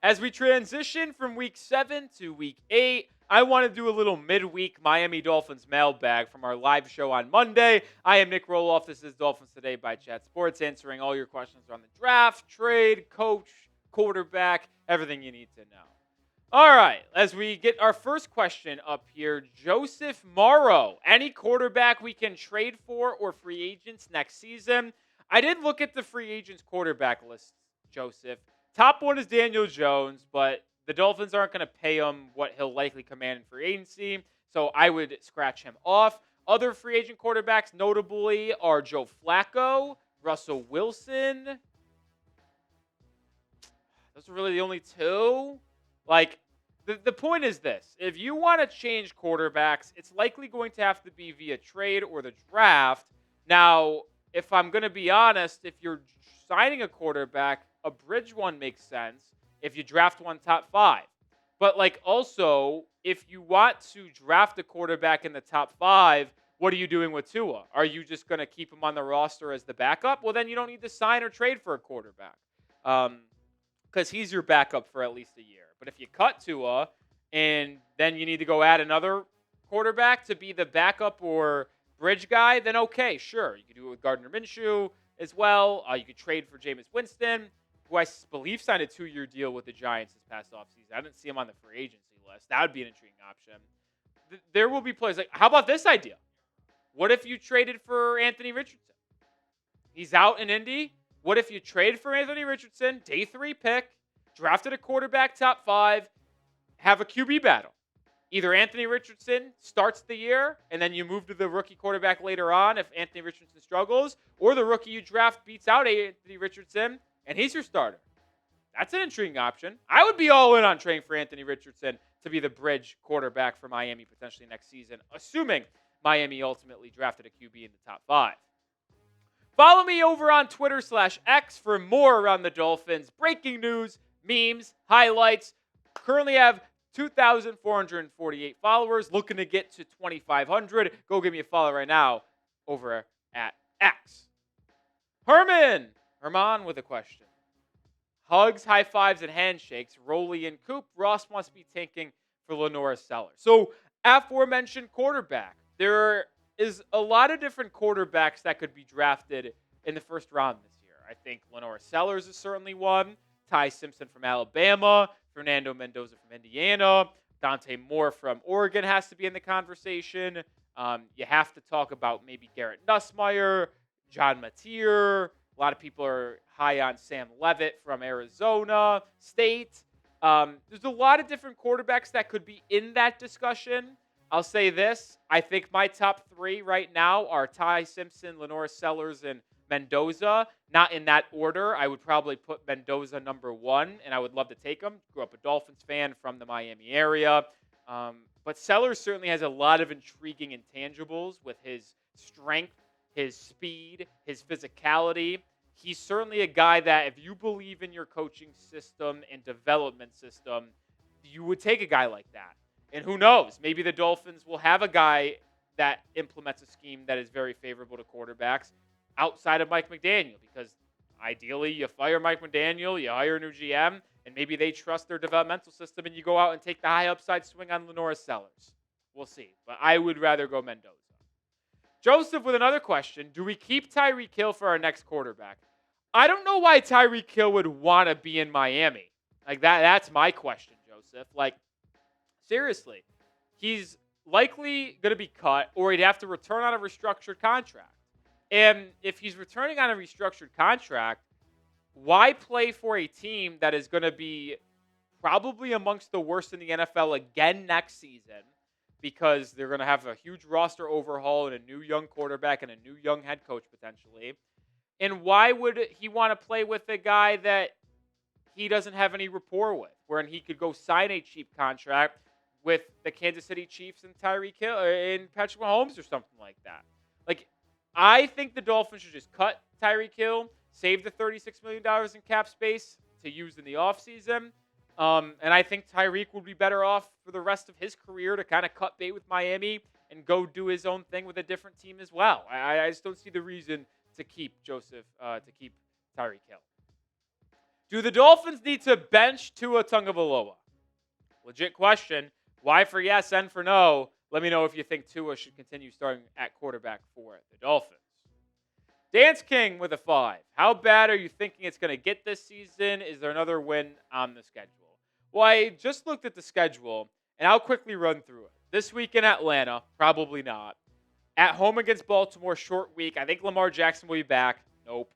As we transition from week 7 to week 8, I want to do a little midweek Miami Dolphins mailbag from our live show on Monday. I am Nick Roloff. This is Dolphins Today by Chat Sports, answering all your questions on the draft, trade, coach, quarterback, everything you need to know. All right, as we get our first question up here, Joseph Morrow. Any quarterback we can trade for or free agents next season? I did look at the free agents quarterback list, Joseph. Top one is Daniel Jones, but the Dolphins aren't going to pay him what he'll likely command in free agency, so I would scratch him off. Other free agent quarterbacks notably are Joe Flacco, Russell Wilson. Those are really the only two. The point is this. If you want to change quarterbacks, it's likely going to have to be via trade or the draft. Now, if I'm going to be honest, if you're signing a quarterback, a bridge one makes sense if you draft one top 5. But also, if you want to draft a quarterback in the top 5, what are you doing with Tua? Are you just going to keep him on the roster as the backup? Well, then you don't need to sign or trade for a quarterback because he's your backup for at least a year. But if you cut Tua and then you need to go add another quarterback to be the backup or bridge guy, then okay, sure. You could do it with Gardner Minshew as well. You could trade for Jameis Winston, who I believe signed a 2-year deal with the Giants this past offseason. I didn't see him on the free agency list. That would be an intriguing option. There will be players how about this idea? What if you traded for Anthony Richardson? He's out in Indy. What if you traded for Anthony Richardson, day 3 pick, drafted a quarterback top 5, have a QB battle? Either Anthony Richardson starts the year, and then you move to the rookie quarterback later on if Anthony Richardson struggles, or the rookie you draft beats out Anthony Richardson, and he's your starter. That's an intriguing option. I would be all in on trading for Anthony Richardson to be the bridge quarterback for Miami potentially next season, assuming Miami ultimately drafted a QB in the top 5. Follow me over on Twitter/X for more around the Dolphins. Breaking news, memes, highlights. Currently have 2,448 followers. Looking to get to 2,500. Go give me a follow right now over at X. Herman with a question. Hugs, high fives, and handshakes. Rolly and Coop. Ross must be tanking for Lanorris Sellers. So, aforementioned quarterback. There is a lot of different quarterbacks that could be drafted in the first round this year. I think Lanorris Sellers is certainly one. Ty Simpson from Alabama. Fernando Mendoza from Indiana. Dante Moore from Oregon has to be in the conversation. You have to talk about maybe Garrett Nussmeier, John Mateer. A lot of people are high on Sam Levitt from Arizona State. There's a lot of different quarterbacks that could be in that discussion. I'll say this. I think my top 3 right now are Ty Simpson, Lanorris Sellers, and Mendoza. Not in that order. I would probably put Mendoza number 1, and I would love to take him. Grew up a Dolphins fan from the Miami area. But Sellers certainly has a lot of intriguing intangibles with his strength, his speed, his physicality. He's certainly a guy that if you believe in your coaching system and development system, you would take a guy like that. And who knows? Maybe the Dolphins will have a guy that implements a scheme that is very favorable to quarterbacks outside of Mike McDaniel, because ideally you fire Mike McDaniel, you hire a new GM, and maybe they trust their developmental system and you go out and take the high upside swing on Lanorris Sellers. We'll see. But I would rather go Mendoza. Joseph with another question. Do we keep Tyreek Hill for our next quarterback? I don't know why Tyreek Hill would want to be in Miami. That's my question, Joseph. Seriously, he's likely going to be cut, or he'd have to return on a restructured contract. And if he's returning on a restructured contract, why play for a team that is going to be probably amongst the worst in the NFL again next season, because they're going to have a huge roster overhaul and a new young quarterback and a new young head coach potentially? And why would he want to play with a guy that he doesn't have any rapport with, where he could go sign a cheap contract with the Kansas City Chiefs and Tyreek Hill and Patrick Mahomes or something like that? I think the Dolphins should just cut Tyreek Hill, save the $36 million in cap space to use in the offseason. And I think Tyreek would be better off for the rest of his career to kind of cut bait with Miami and go do his own thing with a different team as well. I just don't see the reason to keep Tyreek Hill. Do the Dolphins need to bench Tua Tagovailoa? Legit question. Y for yes, N for no. Let me know if you think Tua should continue starting at quarterback for the Dolphins. Dance King with a 5. How bad are you thinking it's going to get this season? Is there another win on the schedule? Well, I just looked at the schedule, and I'll quickly run through it. This week in Atlanta, probably not. At home against Baltimore, short week. I think Lamar Jackson will be back. Nope.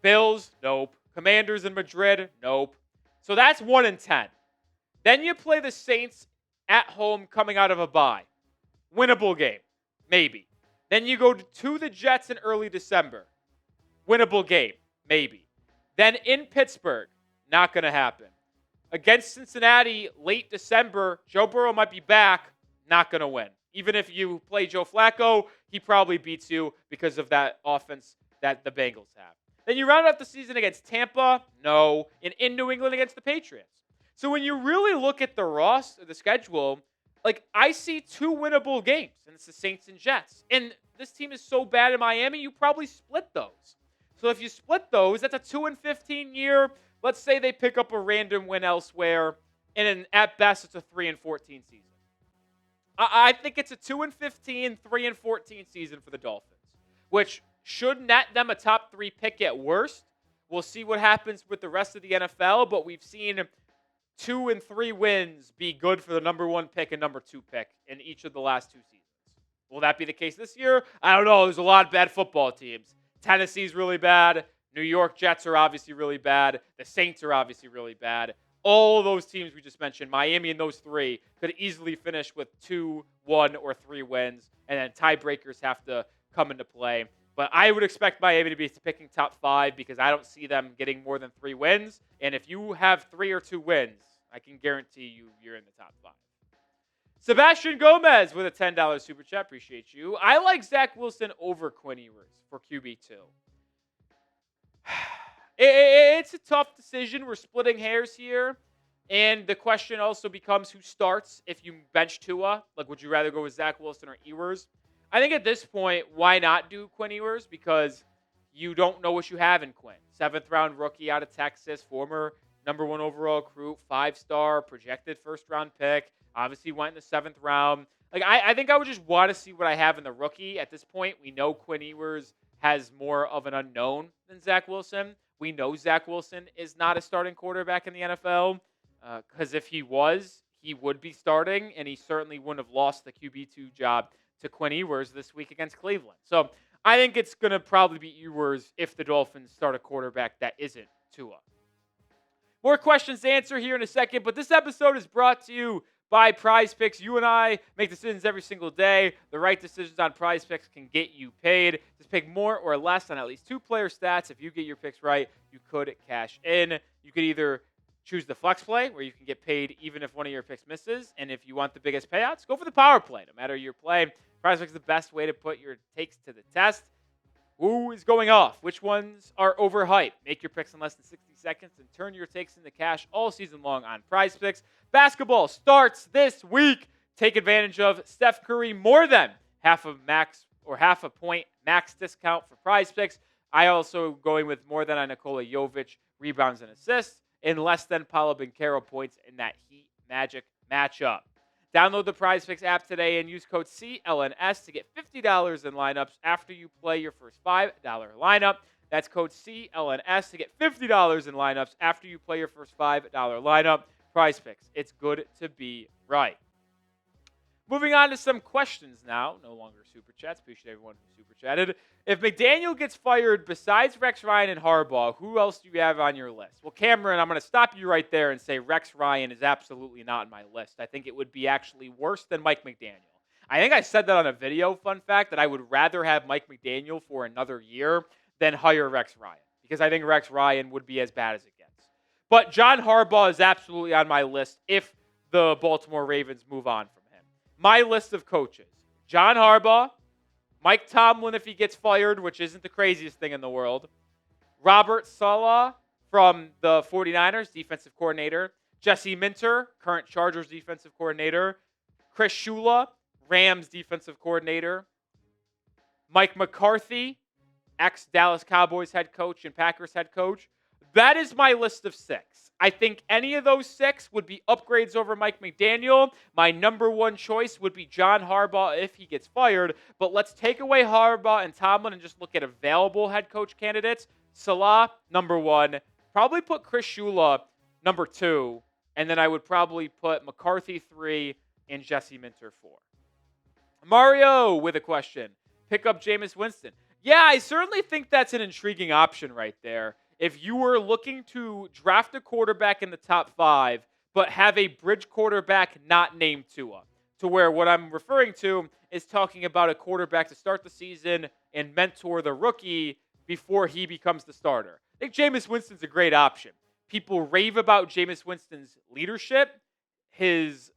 Bills, nope. Commanders in Madrid, nope. So that's 1-10. Then you play the Saints at home coming out of a bye. Winnable game, maybe. Then you go to the Jets in early December. Winnable game, maybe. Then in Pittsburgh, not going to happen. Against Cincinnati, late December, Joe Burrow might be back, not going to win. Even if you play Joe Flacco, he probably beats you because of that offense that the Bengals have. Then you round out the season against Tampa, no. And in New England against the Patriots. So when you really look at the roster, the schedule, I see 2 winnable games, and it's the Saints and Jets. And this team is so bad in Miami, you probably split those. So if you split those, that's a 2-15 year. Let's say they pick up a random win elsewhere, and at best, it's a 3-14 season. I think it's a 2-15, 3-14 season for the Dolphins, which should net them a top 3 pick at worst. We'll see what happens with the rest of the NFL, but we've seen 2 and 3 wins be good for the number 1 pick and number 2 pick in each of the last 2 seasons. Will that be the case this year? I don't know. There's a lot of bad football teams. Tennessee's really bad. New York Jets are obviously really bad. The Saints are obviously really bad. All of those teams we just mentioned, Miami and those 3, could easily finish with 2, 1, or 3 wins, and then tiebreakers have to come into play. But I would expect Miami to be picking top 5 because I don't see them getting more than 3 wins. And if you have 3 or 2 wins, I can guarantee you're in the top 5. Sebastian Gomez with a $10 super chat. Appreciate you. I like Zach Wilson over Quinn Ewers for QB2. It's a tough decision. We're splitting hairs here. And the question also becomes who starts if you bench Tua. Would you rather go with Zach Wilson or Ewers? I think at this point, why not do Quinn Ewers? Because you don't know what you have in Quinn. 7th-round rookie out of Texas, former number 1 overall recruit, 5-star, projected first-round pick. Obviously went in the 7th round. I think I would just want to see what I have in the rookie. At this point, we know Quinn Ewers has more of an unknown than Zach Wilson. We know Zach Wilson is not a starting quarterback in the NFL because if he was, he would be starting, and he certainly wouldn't have lost the QB2 job to Quinn Ewers this week against Cleveland. So I think it's going to probably be Ewers if the Dolphins start a quarterback that isn't Tua. More questions to answer here in a second, but this episode is brought to you by PrizePicks. You and I make decisions every single day. The right decisions on PrizePicks can get you paid. Just pick more or less on at least 2 player stats. If you get your picks right, you could cash in. You could either choose the flex play, where you can get paid even if one of your picks misses. And if you want the biggest payouts, go for the power play. No matter your play, PrizePicks is the best way to put your takes to the test. Who is going off? Which ones are overhyped? Make your picks in less than 60 seconds and turn your takes into cash all season long on PrizePicks. Basketball starts this week. Take advantage of Steph Curry more than half a point max discount for PrizePicks. I also going with more than a Nikola Jovic rebounds and assists and less than Paolo Banchero points in that Heat Magic matchup. Download the PrizePicks app today and use code CLNS to get $50 in lineups after you play your first $5 lineup. That's code CLNS to get $50 in lineups after you play your first $5 lineup. PrizePicks. It's good to be right. Moving on to some questions now. No longer super chats. Appreciate everyone who super chatted. If McDaniel gets fired, besides Rex Ryan and Harbaugh, who else do you have on your list? Well, Cameron, I'm going to stop you right there and say Rex Ryan is absolutely not on my list. I think it would be actually worse than Mike McDaniel. I think I said that on a video, fun fact, that I would rather have Mike McDaniel for another year than hire Rex Ryan, because I think Rex Ryan would be as bad as it gets. But John Harbaugh is absolutely on my list if the Baltimore Ravens move on from him. My list of coaches: John Harbaugh, Mike Tomlin if he gets fired, which isn't the craziest thing in the world, Robert Saleh from the 49ers, defensive coordinator, Jesse Minter, current Chargers defensive coordinator, Chris Shula, Rams defensive coordinator, Mike McCarthy, ex-Dallas Cowboys head coach and Packers head coach. That is my list of 6. I think any of those 6 would be upgrades over Mike McDaniel. My number one choice would be John Harbaugh if he gets fired. But let's take away Harbaugh and Tomlin and just look at available head coach candidates. Salah, number 1. Probably put Chris Shula, number 2. And then I would probably put McCarthy 3 and Jesse Minter 4. Mario with a question. Pick up Jameis Winston. Yeah, I certainly think that's an intriguing option right there. If you were looking to draft a quarterback in the top 5, but have a bridge quarterback not named Tua, to where what I'm referring to is talking about a quarterback to start the season and mentor the rookie before he becomes the starter. I think Jameis Winston's a great option. People rave about Jameis Winston's leadership, his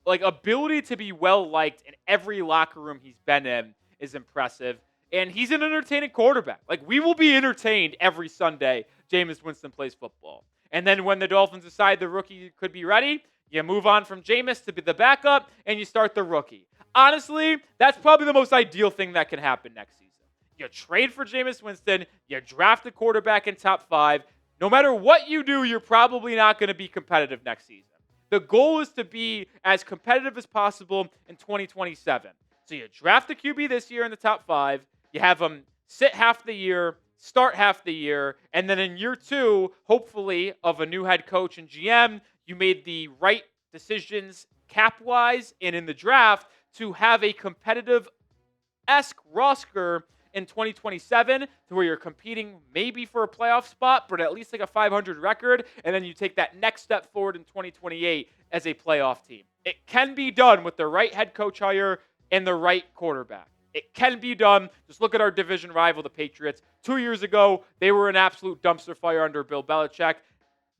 ability to be well-liked in every locker room he's been in is impressive. And he's an entertaining quarterback. We will be entertained every Sunday Jameis Winston plays football. And then when the Dolphins decide the rookie could be ready, you move on from Jameis to be the backup, and you start the rookie. Honestly, that's probably the most ideal thing that can happen next season. You trade for Jameis Winston, you draft a quarterback in top 5. No matter what you do, you're probably not going to be competitive next season. The goal is to be as competitive as possible in 2027. So you draft a QB this year in the top 5. You have them sit half the year, start half the year, and then in year 2, hopefully, of a new head coach and GM, you made the right decisions cap-wise and in the draft to have a competitive-esque roster in 2027 to where you're competing maybe for a playoff spot, but at least a 500 record, and then you take that next step forward in 2028 as a playoff team. It can be done with the right head coach hire and the right quarterback. It can be done. Just look at our division rival, the Patriots. 2 years ago, they were an absolute dumpster fire under Bill Belichick.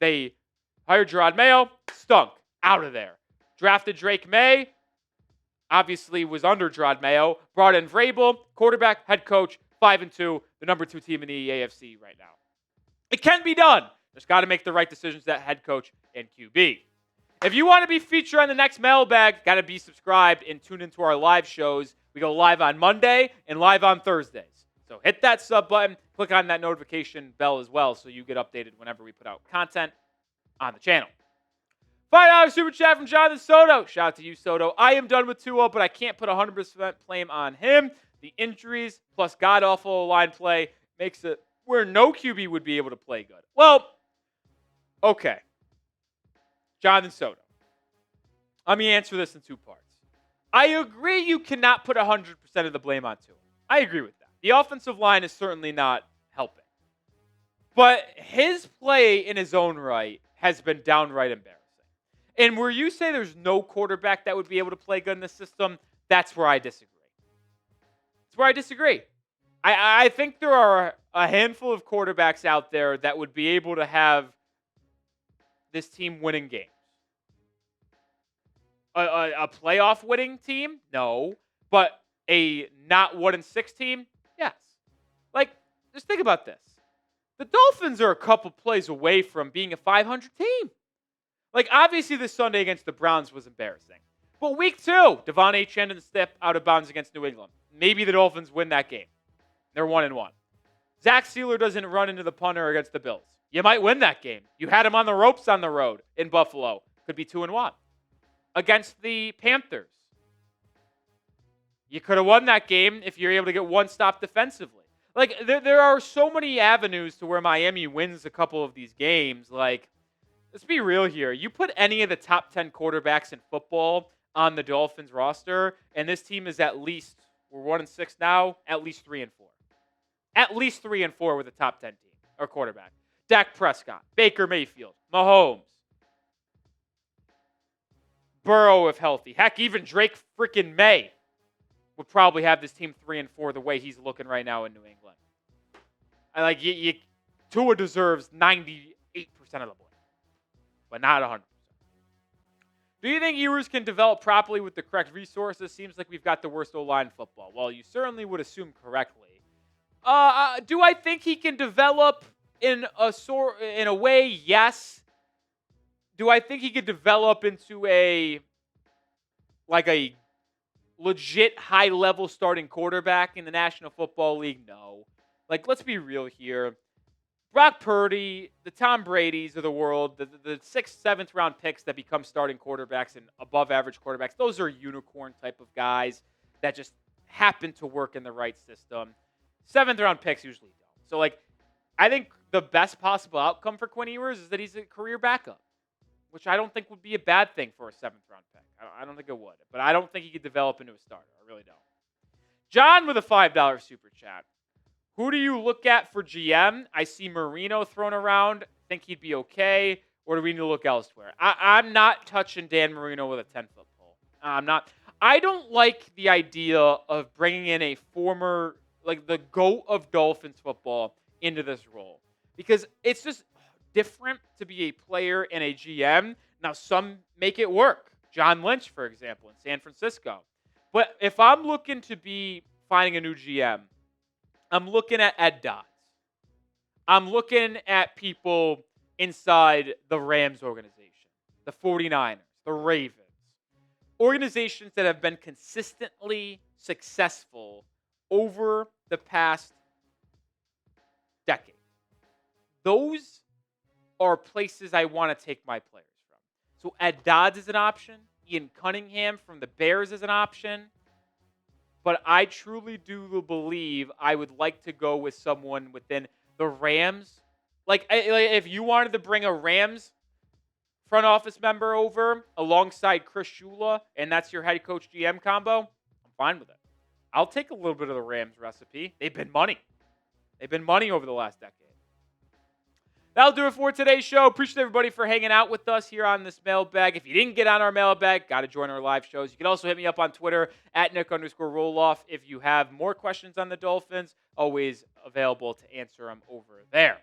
They hired Gerard Mayo, stunk, out of there. Drafted Drake May, obviously was under Gerard Mayo. Brought in Vrabel, quarterback, head coach, 5-2, the number 2 team in the AFC right now. It can be done. Just got to make the right decisions at head coach and QB. If you want to be featured on the next mailbag, got to be subscribed and tune into our live shows. We go live on Monday and live on Thursdays. So hit that sub button, click on that notification bell as well so you get updated whenever we put out content on the channel. $5 super chat from Jonathan Soto. Shout out to you, Soto. I am done with Tua, but I can't put 100% blame on him. The injuries plus god-awful line play makes it where no QB would be able to play good. Well, okay. Jonathan Soto. Let me answer this in 2 parts. I agree you cannot put 100% of the blame on Tua. I agree with that. The offensive line is certainly not helping. But his play in his own right has been downright embarrassing. And where you say there's no quarterback that would be able to play good in the system, that's where I disagree. That's where I disagree. I think there are a handful of quarterbacks out there that would be able to have this team winning games. A playoff winning team? No. But a not 1-6 team? Yes. Just think about this. The Dolphins are a couple plays away from being a 500 team. Obviously this Sunday against the Browns was embarrassing. But week 2, Devon Achane step out of bounds against New England. Maybe the Dolphins win that game. They're 1-1. Zach Sealer doesn't run into the punter against the Bills. You might win that game. You had him on the ropes on the road in Buffalo. Could be 2-1. Against the Panthers. You could have won that game if you're able to get one stop defensively. There are so many avenues to where Miami wins a couple of these games. Let's be real here. You put any of the top 10 quarterbacks in football on the Dolphins roster, and this team is at least, we're 1-6 now, at least 3-4. At least 3-4 with a top 10 team or quarterback. Dak Prescott, Baker Mayfield, Mahomes, Burrow if healthy. Heck, even Drake freaking May would probably have this team 3-4 the way he's looking right now in New England. Tua deserves 98% of the blame, but not 100%. Do you think Ewers can develop properly with the correct resources? Seems like we've got the worst O-line in football. Well, you certainly would assume correctly. Do I think he can develop in a way? Yes. Do I think he could develop into a legit high-level starting quarterback in the National Football League? No. Let's be real here. Brock Purdy, the Tom Brady's of the world, the 6th, 7th round picks that become starting quarterbacks and above average quarterbacks, those are unicorn type of guys that just happen to work in the right system. 7th round picks usually don't. So, I think the best possible outcome for Quinn Ewers is that he's a career backup, which I don't think would be a bad thing for a 7th round pick. I don't think it would, but I don't think he could develop into a starter. I really don't. John with a $5 super chat. Who do you look at for GM? I see Marino thrown around. Think he'd be okay, or do we need to look elsewhere? I'm not touching Dan Marino with a 10-foot pole. I'm not. I don't like the idea of bringing in a former, the GOAT of Dolphins football into this role, because it's just different to be a player and a GM. Now, some make it work. John Lynch, for example, in San Francisco. But if I'm looking to be finding a new GM, I'm looking at Ed Dodds. I'm looking at people inside the Rams organization, the 49ers, the Ravens. Organizations that have been consistently successful over the past decade. Those are places I want to take my players from. So Ed Dodds is an option. Ian Cunningham from the Bears is an option. But I truly do believe I would like to go with someone within the Rams. If you wanted to bring a Rams front office member over alongside Chris Shula, and that's your head coach GM combo, I'm fine with it. I'll take a little bit of the Rams recipe. They've been money. They've been money over the last decade. That'll do it for today's show. Appreciate everybody for hanging out with us here on this mailbag. If you didn't get on our mailbag, got to join our live shows. You can also hit me up on Twitter at Nick_Roloff. If you have more questions on the Dolphins, always available to answer them over there.